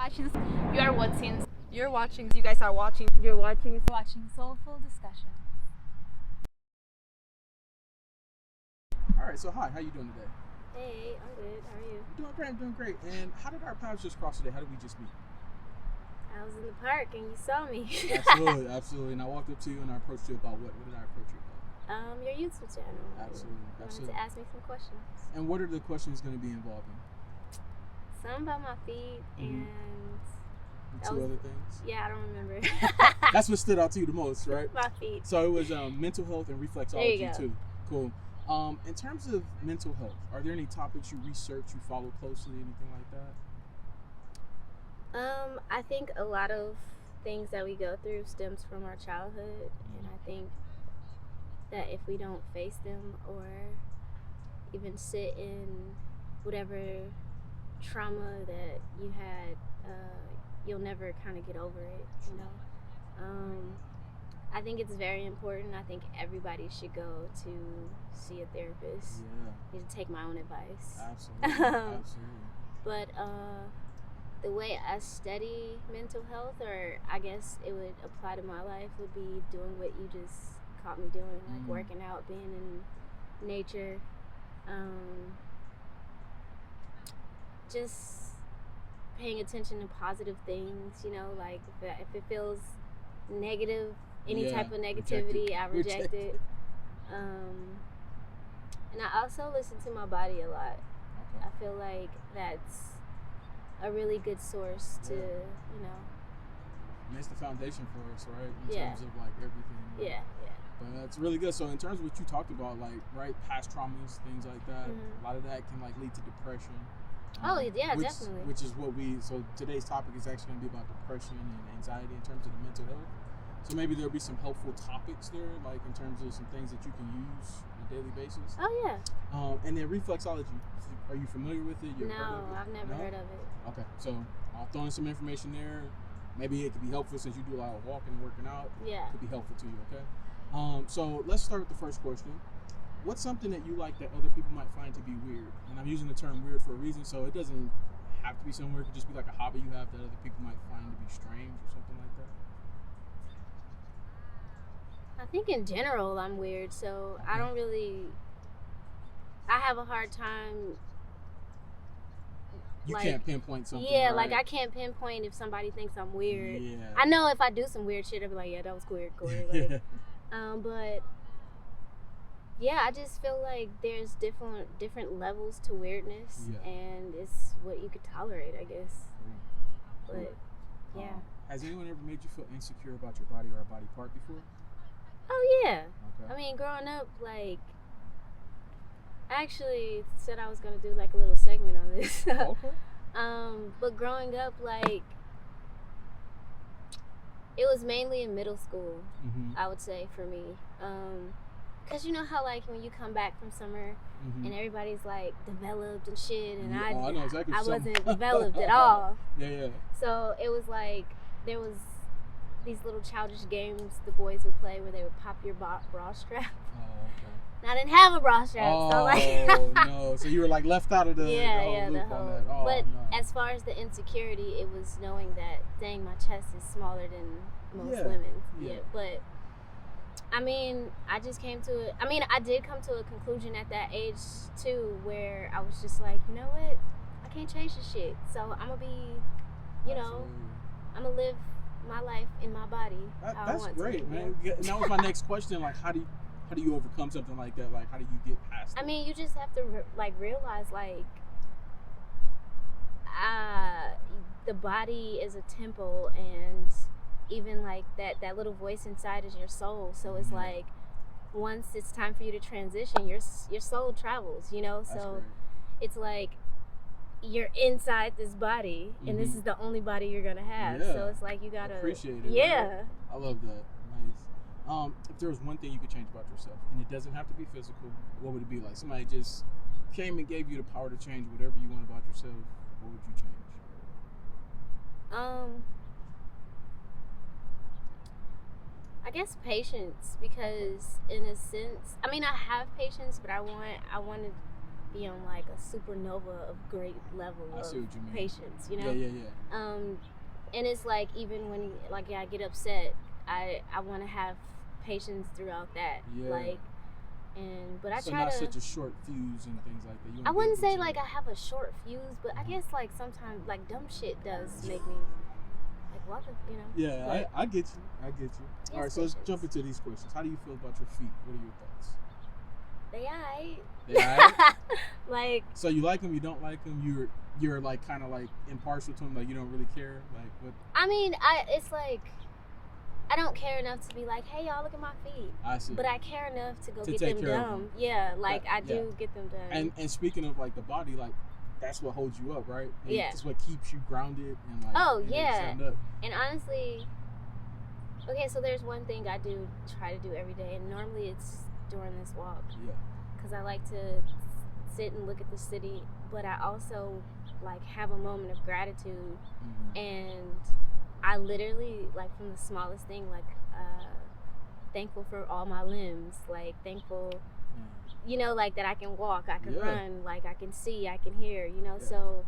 watching. You are watching. You're watching. You guys are watching. You're watching. Watching Soulful Discussion. All right, so hi, how you doing today? Hey, I'm good. How are you? I'm doing great. And how did our paths just cross today? How did we just meet? I was in the park and you saw me. Absolutely. And I walked up to you and I approached you about what? What did I approach you about? Your YouTube channel. Absolutely. You wanted to ask me some questions. And what are the questions going to be involving? Some about my feet and two other things? Yeah, I don't remember. That's what stood out to you the most, right? My feet. So it was mental health and reflexology there you go. too. Cool. In terms of mental health, are there any topics you research, you follow closely, anything like that? I think a lot of things that we go through stems from our childhood, and I think that if we don't face them or even sit in whatever trauma that you had, you'll never kind of get over it, you know. I think it's very important. I think everybody should go to see a therapist. Yeah. I need to take my own advice. Absolutely. But the way I study mental health, or I guess it would apply to my life, would be doing what you just caught me doing, like working out, being in nature, just paying attention to positive things, you know, like if it feels negative, any type of negativity, I reject it. And I also listen to my body a lot. Okay. I feel like that's a really good source to, you know. And it's the foundation for us, right? In terms of like everything. Yeah. But it's really good. So in terms of what you talked about, like, right, past traumas, things like that, a lot of that can like lead to depression. Definitely. Which is what so today's topic is actually going to be about depression and anxiety in terms of the mental health. So maybe there'll be some helpful topics there, like in terms of some things that you can use on a daily basis. Oh, yeah. And then reflexology. Are you familiar with it? No, I've never heard of it. Okay, so I'll throw in some information there. Maybe it could be helpful since you do a lot of walking and working out. Yeah. It could be helpful to you, okay? So let's start with the first question. What's something that you like that other people might find to be weird? And I'm using the term weird for a reason, so it doesn't have to be somewhere. It could just be like a hobby you have that other people might find to be strange or something like that. I think in general I'm weird, so I have a hard time. You can't pinpoint something. Yeah, right? like I can't pinpoint if somebody thinks I'm weird. Yeah. I know if I do some weird shit, I'll be like, yeah, that was weird, Corey. Like, but yeah, I just feel like there's different levels to weirdness, and it's what you could tolerate, I guess. But yeah. Has anyone ever made you feel insecure about your body or a body part before? Oh yeah. Okay. I mean, growing up, like, I actually said I was gonna do like a little segment on this. Okay. But growing up, like, it was mainly in middle school, I would say, for me. Cause you know how like when you come back from summer and everybody's like developed and shit, and I know exactly I wasn't developed at all. Yeah. So it was like there was these little childish games the boys would play where they would pop your bra strap. Oh, okay. And I didn't have a bra strap, so like. No! So you were like left out of the whole loop on that. Oh, but no. as far as the insecurity, it was knowing that dang, my chest is smaller than most women's. Yeah. But I mean, I did come to a conclusion at that age too, where I was just like, you know what, I can't change this shit. So I'm gonna be, you know, I'm gonna live my life in my body. That's great, man. And that was my next question. Like, how do you overcome something like that? Like, how do you get past it? I mean, you just have to realize like the body is a temple, and even like that little voice inside is your soul. So it's like once it's time for you to transition, your soul travels, you know. That's so great. It's like you're inside this body, and this is the only body you're gonna have. Yeah. So it's like you gotta appreciate it. Yeah. Right? I love that. Nice. If there was one thing you could change about yourself, and it doesn't have to be physical, what would it be? Like somebody just came and gave you the power to change whatever you want about yourself, what would you change? I guess patience, because in a sense, I mean, I have patience, but I want to be on like a supernova of great level I of see what you mean. patience, you know. Yeah. And it's like even when like I get upset, I want to have patience throughout that. Yeah. Like, but I so try not to. such a short fuse and things like that. You I wanna be wouldn't able say to- like I have a short fuse, but I Mhm. guess like sometimes like dumb shit does make me like what the, you know. Yeah, But, I get you. I get you. Yes, All right, so let's patience. jump into these questions. How do you feel about your feet? What are your thoughts? They aight. They alright? Like, So you like them? You don't like them? You're like kind of like impartial to them. Like you don't really care. Like what? I mean, it's like I don't care enough to be like, hey y'all, look at my feet. I see. But I care enough to go To get take them care of done. them. Yeah, like I Yeah. do get them done. And speaking of like the body, like that's what holds you up, right? Like, Yeah. It's what keeps you grounded and like. Oh, and yeah. stand up. And honestly, okay, so there's one thing I do try to do every day, and normally it's during this walk, Yeah. because I like to sit and look at the city, but I also like have a moment of gratitude, Mm-hmm. and I literally like from the smallest thing, like thankful for all my limbs, like thankful, you know, like that I can walk, I can Yeah. run, like I can see, I can hear, you know. Yeah. So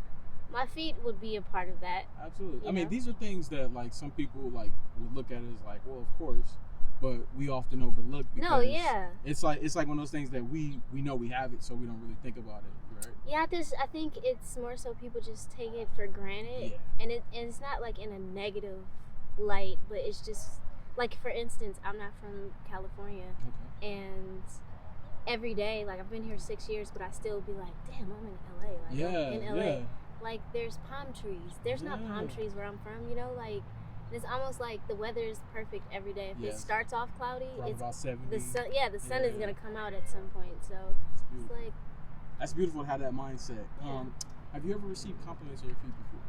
my feet would be a part of that. Absolutely. I You mean, know? these are things that like some people like would look at it as like, well, of course, but we often overlook because No, yeah. it's like one of those things that we know we have it, so we don't really think about it, right? Yeah, I think it's more so people just take it for granted, Yeah. and it's not like in a negative light, but it's just like, for instance, I'm not from California, Okay. and every day, like I've been here 6 years, but I still be like, damn, I'm in LA. Like, Yeah. I'm in LA. Yeah. Like there's palm trees. There's not palm Yeah. trees where I'm from, you know. Like it's almost like the weather is perfect every day. If it Yes. starts off cloudy, Probably it's about 70. the sun. Yeah, the sun is Yeah. gonna come out at some point. So It's it's beautiful. like, That's beautiful to have that mindset. Yeah. Have you ever received compliments on your feet before?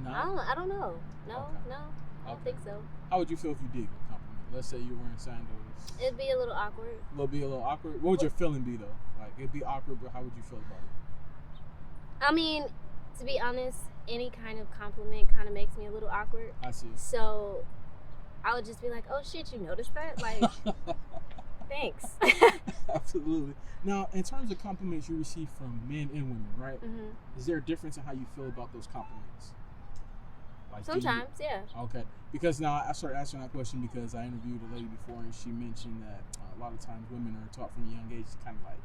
nah. No? I don't know. No, Okay. no, I don't Okay. think so. How would you feel if you did get a compliment? Let's say you're wearing sandals. It'd be a little awkward. It'll be a little awkward. What would your feeling be though? Like it'd be awkward, but how would you feel about it? I mean, to be honest, any kind of compliment kind of makes me a little awkward. I see. So I would just be like, oh shit, you noticed that? Like, thanks. Absolutely. Now, in terms of compliments you receive from men and women, right? hmm Is there a difference in how you feel about those compliments? Like, do you- Sometimes, yeah. Okay. Because now I started asking that question because I interviewed a lady before and she mentioned that a lot of times women are taught from a young age to kind of like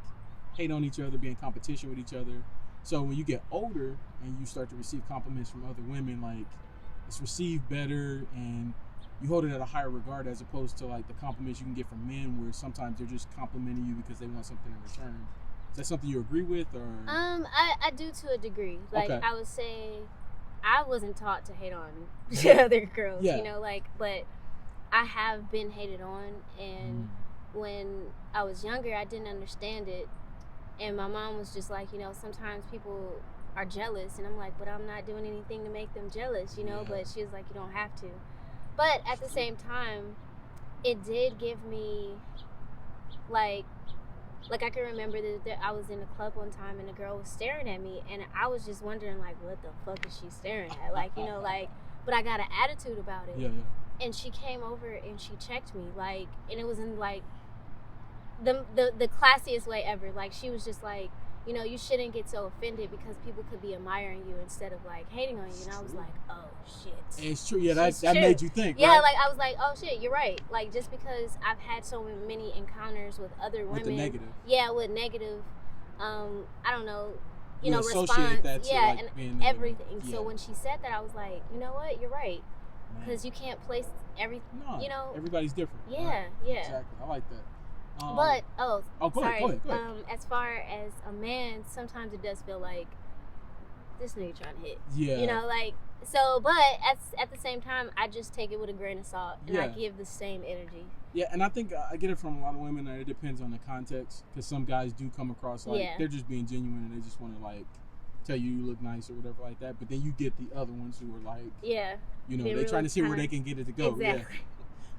hate on each other, be in competition with each other. So when you get older and you start to receive compliments from other women, like it's received better and you hold it at a higher regard as opposed to like the compliments you can get from men where sometimes they're just complimenting you because they want something in return. Is that something you agree with or? I do to a degree. Like, Okay. I would say I wasn't taught to hate on other girls, Yeah. you know, like, but I have been hated on, and when I was younger, I didn't understand it, and my mom was just like, you know, sometimes people are jealous, and I'm like, but I'm not doing anything to make them jealous, you know. Yeah. But she was like, you don't have to. But at the same time, it did give me like I can remember that I was in a club one time and a girl was staring at me, and I was just wondering like, what the fuck is she staring at? Like, you know, like, but I got an attitude about it. Yeah. And she came over and she checked me, like, and it was in like the classiest way ever. Like, she was just like, you know, you shouldn't get so offended because people could be admiring you instead of like hating on you. And I was like, oh shit. It's true. Yeah, that It's that true. made you think. Yeah, right? like I was like, oh shit, you're right. Like, just because I've had so many encounters with other with women, the negative. yeah, with negative, I don't know, you know, associate response, that to, yeah, like, and being negative. everything. Yeah. So when she said that, I was like, you know what, you're right, Man. because you can't place everything, No, you know. everybody's different. Yeah, right? yeah. Exactly. I like that. But go sorry. ahead. As far as a man, sometimes it does feel like this nigga trying to hit. Yeah. You know, like, so. But at the same time, I just take it with a grain of salt, and I Yeah. give the same energy. Yeah, and I think I get it from a lot of women, and it depends on the context. Because some guys do come across like Yeah. they're just being genuine, and they just want to like tell you look nice or whatever like that. But then you get the other ones who are like, Yeah. you know, They they're trying really to see where kinda- they can get it to go. Exactly. Yeah.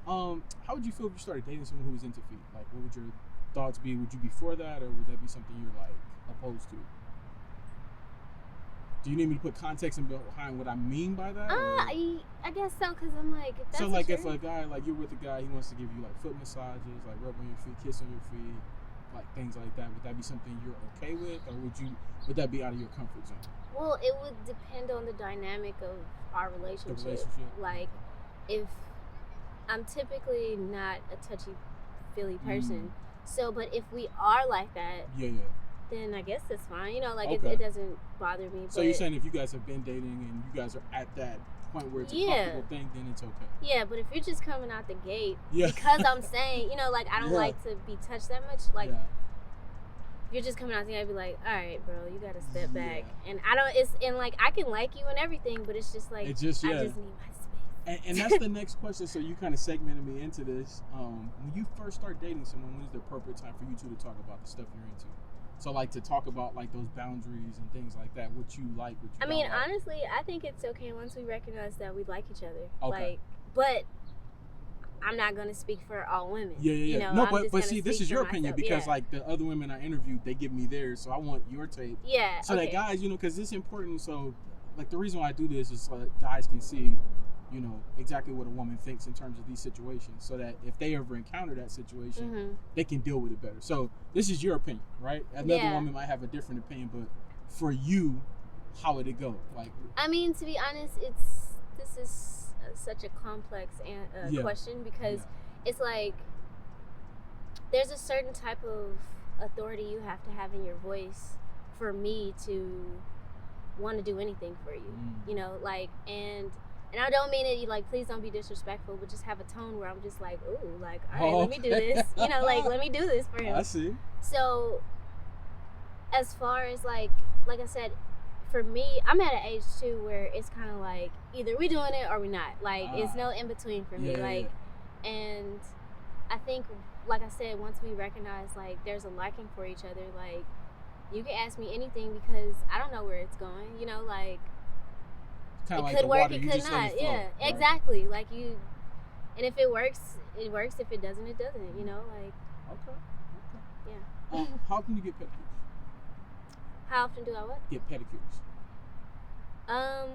How would you feel if you started dating someone who was into feet? Like, what would your thoughts be? Would you be for that, or would that be something you're like opposed to? Do you need me to put context behind what I mean by that? or- I guess so, because I'm like, if that's So what like you're if a guy, like you're with a guy, he wants to give you like foot massages, like rub on your feet, kiss on your feet, like things like that? Would that be something you're okay with, or would that be out of your comfort zone? Well, it would depend on the dynamic of our relationship. The relationship? Like, if I'm typically not a touchy-feely person, but if we are like that, then I guess that's fine. You know, like it doesn't bother me. So you're saying if you guys have been dating and you guys are at that point where it's a comfortable thing, then it's okay. Yeah, but if you're just coming out the gate, because I'm saying, you know, like I don't like to be touched that much, like. You're just coming out there and be like, all right, bro, you gotta step back. And I can like you and everything, but it's just like, I just need my space. And that's the next question. So you kind of segmented me into this. When you first start dating someone, when is the appropriate time for you two to talk about the stuff you're into? So like to talk about like those boundaries and things like that, what you like, what you don't like. Honestly, I think it's okay once we recognize that we like each other. Okay. Like, but I'm not gonna speak for all women. You know, but see, this is your opinion because like the other women I interviewed, they give me theirs, so I want your take. Yeah. So that guys, you know, because it's important. So like the reason why I do this is so that guys can see, you know, exactly what a woman thinks in terms of these situations, so that if they ever encounter that situation, they can deal with it better. So this is your opinion, right? Another woman might have a different opinion, but for you, how would it go? Like, I mean, to be honest, this is such a complex question because it's like there's a certain type of authority you have to have in your voice for me to want to do anything for you, you know, like, and I don't mean it like, please don't be disrespectful, but just have a tone where I'm just like, ooh, like, all right, let me do this, you know, like, let me do this for him. I see. So as far as like I said, for me, I'm at an age too where it's kind of like either we doing it or we not. Like it's no in between for me. And I think, like I said, once we recognize like there's a liking for each other, like you can ask me anything because I don't know where it's going. You know, like kinda it like could work, water, it you could just let not. it flow, right? Exactly. Like you, and if it works, it works. If it doesn't, it doesn't. You know, like yeah. How often do you get pedicures? How often do I what? Get pedicures. I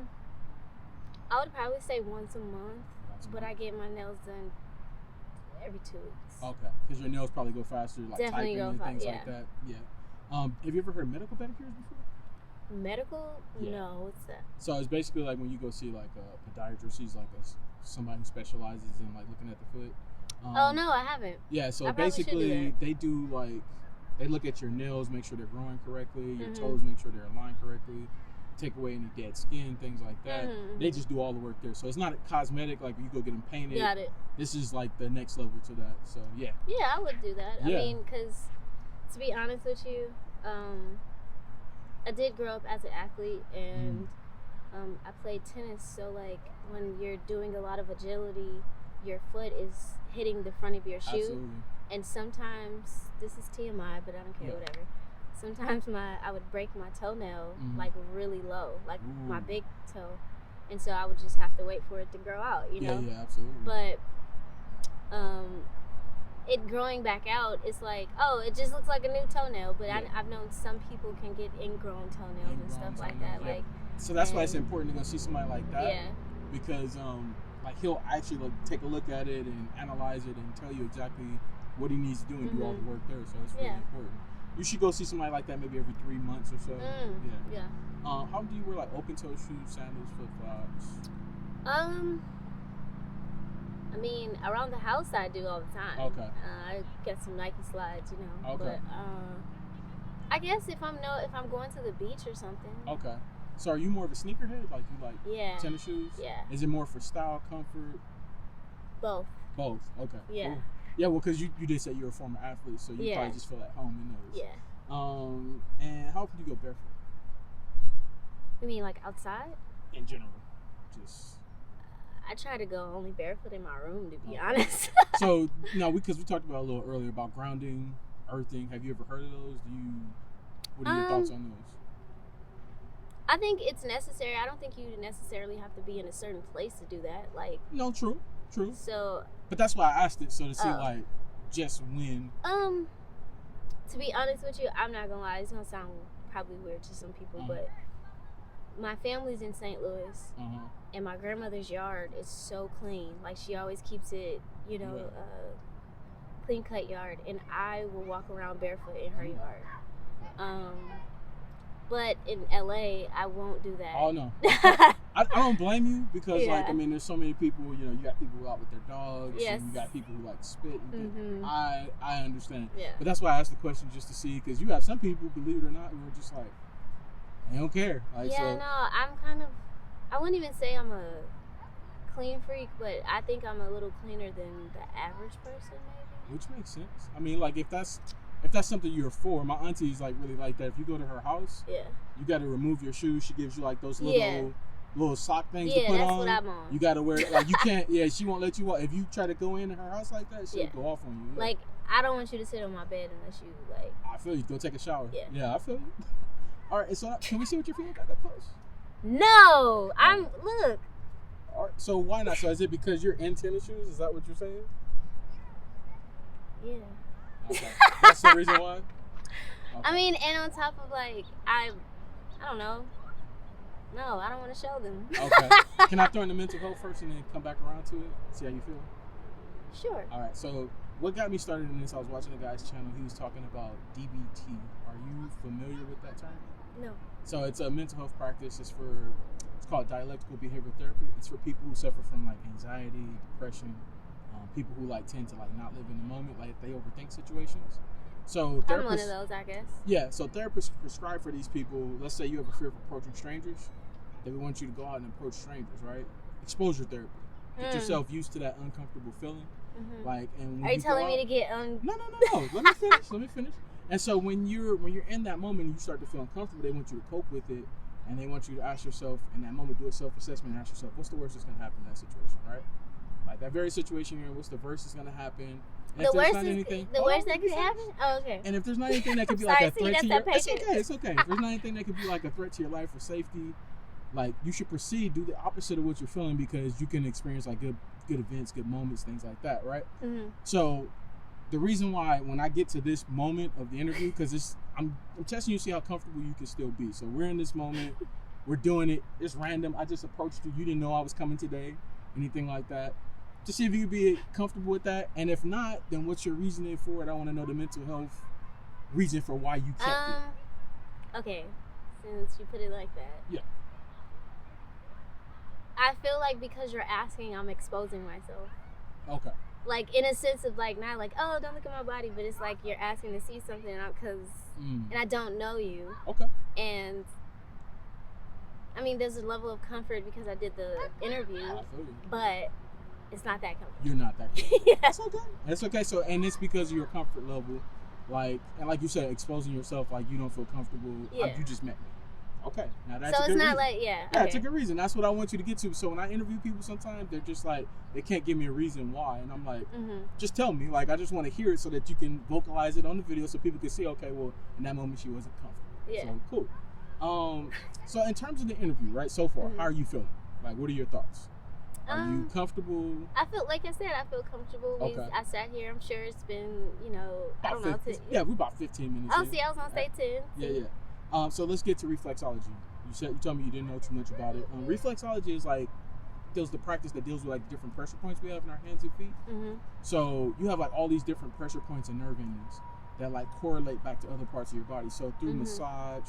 would probably say once a month, but I get my nails done every 2 weeks. Okay, because your nails probably go faster, like Definitely typing and things like that. Yeah. Have you ever heard of medical pedicures before? Medical? Yeah. No, what's that? So it's basically like when you go see like a podiatrist, he's like somebody who specializes in like looking at the foot. Oh no, I haven't. Yeah, so I probably should do basically that. they do like they look at your nails, make sure they're growing correctly, your toes, make sure they're aligned correctly, take away any dead skin, things like that. They just do all the work there. So it's not cosmetic like you go get them painted. Got it. This is like the next level to that. So yeah. Yeah, I would do that. Yeah. I mean, because to be honest with you, I did grow up as an athlete and I played tennis. So like when you're doing a lot of agility, your foot is hitting the front of your shoe. Absolutely. And sometimes, this is TMI, but I don't care, whatever. Sometimes I would break my toenail like really low, like my big toe. And so I would just have to wait for it to grow out, you know? Yeah, absolutely. But it growing back out, it's like, oh, it just looks like a new toenail. But I've known some people can get ingrown toenails and stuff like that. Yeah. Like, so that's why it's important to go see somebody like that. Yeah. Because like he'll actually like take a look at it and analyze it and tell you exactly what he needs to do and do all the work there. So it's really important. You should go see somebody like that maybe every 3 months or so. Yeah. How do you wear like open toe shoes, sandals, flip flops? I mean, around the house I do all the time. Okay. I get some Nike slides, you know. Okay. But I guess if I'm going to the beach or something. Okay. So are you more of a sneakerhead? Like you like tennis shoes? Yeah. Is it more for style, comfort? Both. Both. Okay. Yeah. Cool. Yeah, well, because you did say you're a former athlete, so you probably just feel at home in those. Yeah. And how often do you go barefoot? You mean like outside? In general, just. I try to go only barefoot in my room, to be honest. So no, because we talked about a little earlier about grounding, earthing. Have you ever heard of those? What are your thoughts on those? I think it's necessary. I don't think you necessarily have to be in a certain place to do that. Like. No, true. So. But that's why I asked it, so to see like just when. To be honest with you, I'm not gonna lie. It's gonna sound probably weird to some people, but my family's in St. Louis, and my grandmother's yard is so clean. Like she always keeps it, you know, clean cut yard, and I will walk around barefoot in her yard. But in LA, I won't do that. Oh no, I don't blame you because Yeah. like I mean, there's so many people. You know, you got people out with their dogs. Yes. And you got people who like spit. And Mhm. I understand. Yeah. But that's why I asked the question just to see because you have some people, believe it or not, who are just like they don't care. Like, Yeah, so, no, I'm kind of. I wouldn't even say I'm a clean freak, but I think I'm a little cleaner than the average person, maybe. which makes sense. I mean, like if that's something you're for, my auntie's like really like that. If you go to her house, Yeah. you got to remove your shoes. She gives you like those little Yeah. little sock things to Yeah, put that's on. what I'm on. You got to wear like you can't. Yeah, she won't let you walk. If you try to go in her house like that, she'll Yeah. go off on you. Yeah. Like, I don't want you to sit on my bed unless you, like. I feel you. Go take a shower. Yeah. I feel you. All right, so can we see what your feet got that close? No! Look. All right, so why not? So is it because you're in tennis shoes? Is that what you're saying? Yeah. Okay. That's the reason why? Okay. I mean, and on top of, like, I don't know. No, I don't want to show them. Okay. Can I throw in the mental health first and then come back around to it? See how you feel? Sure. All right, so what got me started in this, I was watching a guy's channel. He was talking about DBT. Are you familiar with that term? No. So it's a mental health practice. It's called dialectical behavioral therapy. It's for people who suffer from like anxiety, depression, people who like tend to like not live in the moment, like they overthink situations. So I'm one therapists, of those, I guess. yeah. So therapists prescribe for these people. Let's say you have a fear of approaching strangers. They would want you to go out and approach strangers, right? Exposure therapy. Get yourself used to that uncomfortable feeling. Mm-hmm. Like, and when Are you telling go me out- to get No. Let me finish. Let me finish. And so when you're in that moment, and you start to feel uncomfortable. They want you to cope with it, and they want you to ask yourself in that moment, do a self-assessment, and ask yourself, what's the worst that's going to happen in that situation, right? Like that very situation you're in, what's the worst that's going to happen? And The if there's worst not is anything, the Hold worst on, that let me could finish. happen. Oh, okay. And if there's not anything that could be Sorry, like a see, threat that's to your, that it's patient. okay, it's okay. If there's not anything that could be like a threat to your life or safety, like you should proceed, do the opposite of what you're feeling because you can experience like good events, good moments, things like that, right? Mm-hmm. So the reason why when I get to this moment of the interview, because I'm testing you to see how comfortable you can still be. So we're in this moment, we're doing it. It's random. I just approached you. You didn't know I was coming today, anything like that. To see if you could be comfortable with that, and if not, then what's your reasoning for it? I want to know the mental health reason for why you kept it. Okay, since you put it like that. Yeah. I feel like because you're asking, I'm exposing myself. Okay. Like in a sense of like not like, oh, don't look at my body, but it's like you're asking to see something and I don't know you. Okay. And I mean, there's a level of comfort because I did the interview, I feel you. but it's not that comfortable. You're not that good. Yeah. That's okay. That's okay. So, and it's because of your comfort level, like, and like you said, exposing yourself, like you don't feel comfortable. Yeah. You just met me. Okay. Now that's So a it's good not reason. like Yeah, okay. it's a good reason. That's what I want you to get to. So when I interview people, sometimes they're just like, they can't give me a reason why, and I'm like, just tell me. Like, I just want to hear it so that you can vocalize it on the video, so people can see. Okay, well, in that moment she wasn't comfortable. Yeah. So cool. So in terms of the interview, right? So far, how are you feeling? Like, what are your thoughts? Are you comfortable? I feel like I said, I feel comfortable. Okay. I sat here. I'm sure it's been, I don't know. Yeah, we're about 15 minutes. Oh, in. see, I was gonna say 10. Yeah. So let's get to reflexology. You told me you didn't know too much about it. Reflexology is like the practice that deals with like different pressure points we have in our hands and feet. Mm-hmm. So you have like all these different pressure points and nerve endings that like correlate back to other parts of your body. So through massage,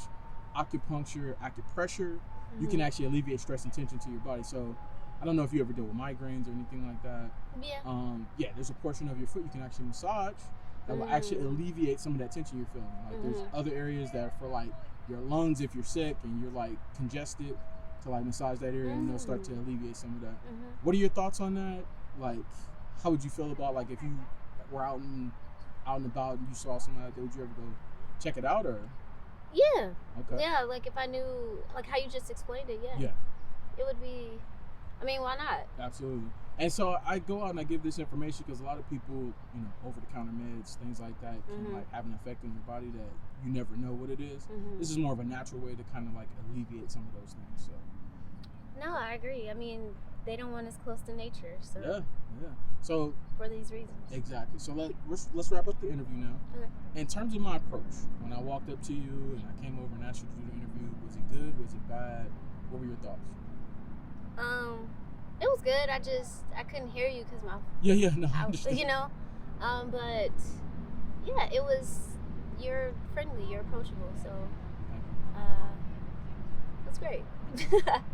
acupuncture, acupressure, you can actually alleviate stress and tension to your body. So I don't know if you ever deal with migraines or anything like that. Yeah. There's a portion of your foot you can actually massage that will actually alleviate some of that tension you're feeling. Like there's other areas that are for like your lungs if you're sick and you're like congested to like massage that area and they'll start to alleviate some of that. What are your thoughts on that? Like, how would you feel about like if you were out and about and you saw something like that, would you ever go check it out or? Yeah. Okay. Yeah, like if I knew, like how you just explained it, Yeah. it would be, I mean, why not? Absolutely. And so I go out and I give this information because a lot of people, over-the-counter meds, things like that, can like have an effect on your body that you never know what it is. This is more of a natural way to kind of like alleviate some of those things. So. No, I agree. I mean, they don't want us close to nature, so Yeah. So for these reasons. exactly. So let's wrap up the interview now. Okay. In terms of my approach, when I walked up to you and I came over and asked you to do the interview, was it good? Was it bad? What were your thoughts? It was good. I couldn't hear you because Yeah. No. I I, understand. But yeah, you're friendly, you're approachable, so that's great.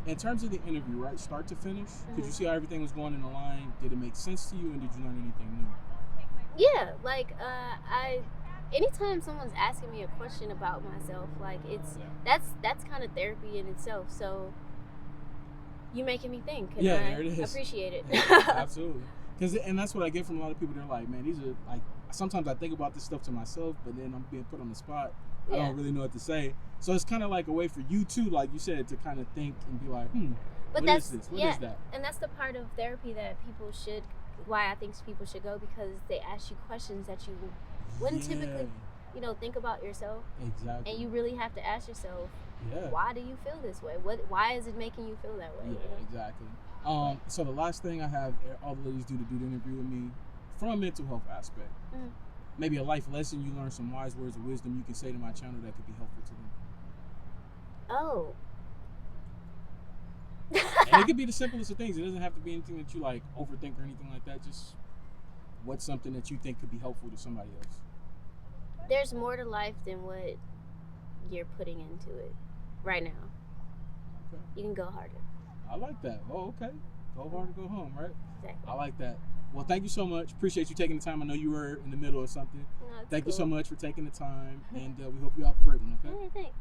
In terms of the interview, right, start to finish, Mm-hmm. could you see how everything was going in the line? Did it make sense to you, and did you learn anything new? Yeah, like anytime someone's asking me a question about myself, like that's kind of therapy in itself. So you making me think, and Yeah, I there it is. appreciate it. Yeah, absolutely. And that's what I get from a lot of people. They're like, man, these are like. Sometimes I think about this stuff to myself, but then I'm being put on the spot. I Yeah. don't really know what to say. So it's kind of like a way for you too, like you said, to kind of think and be like, But what that's is this? What yeah, is that? and that's the part of therapy that why I think people should go, because they ask you questions that you wouldn't typically, think about yourself. Exactly. And you really have to ask yourself, Yeah. why do you feel this way? Why is it making you feel that way? Yeah, exactly. So the last thing I have all the ladies do to do the interview with me, from a mental health aspect, maybe a life lesson you learn, some wise words of wisdom you can say to my channel that could be helpful to them. Oh. And it could be the simplest of things. It doesn't have to be anything that you like overthink or anything like that. Just what's something that you think could be helpful to somebody else. There's more to life than what you're putting into it right now. Okay. You can go harder. I like that. Oh, okay. Go hard or go home, right? Exactly. I like that. Well, thank you so much. Appreciate you taking the time. I know you were in the middle of something. No, it's Thank you so cool. much for taking the time, and we hope you have a great one, okay? All right, thanks.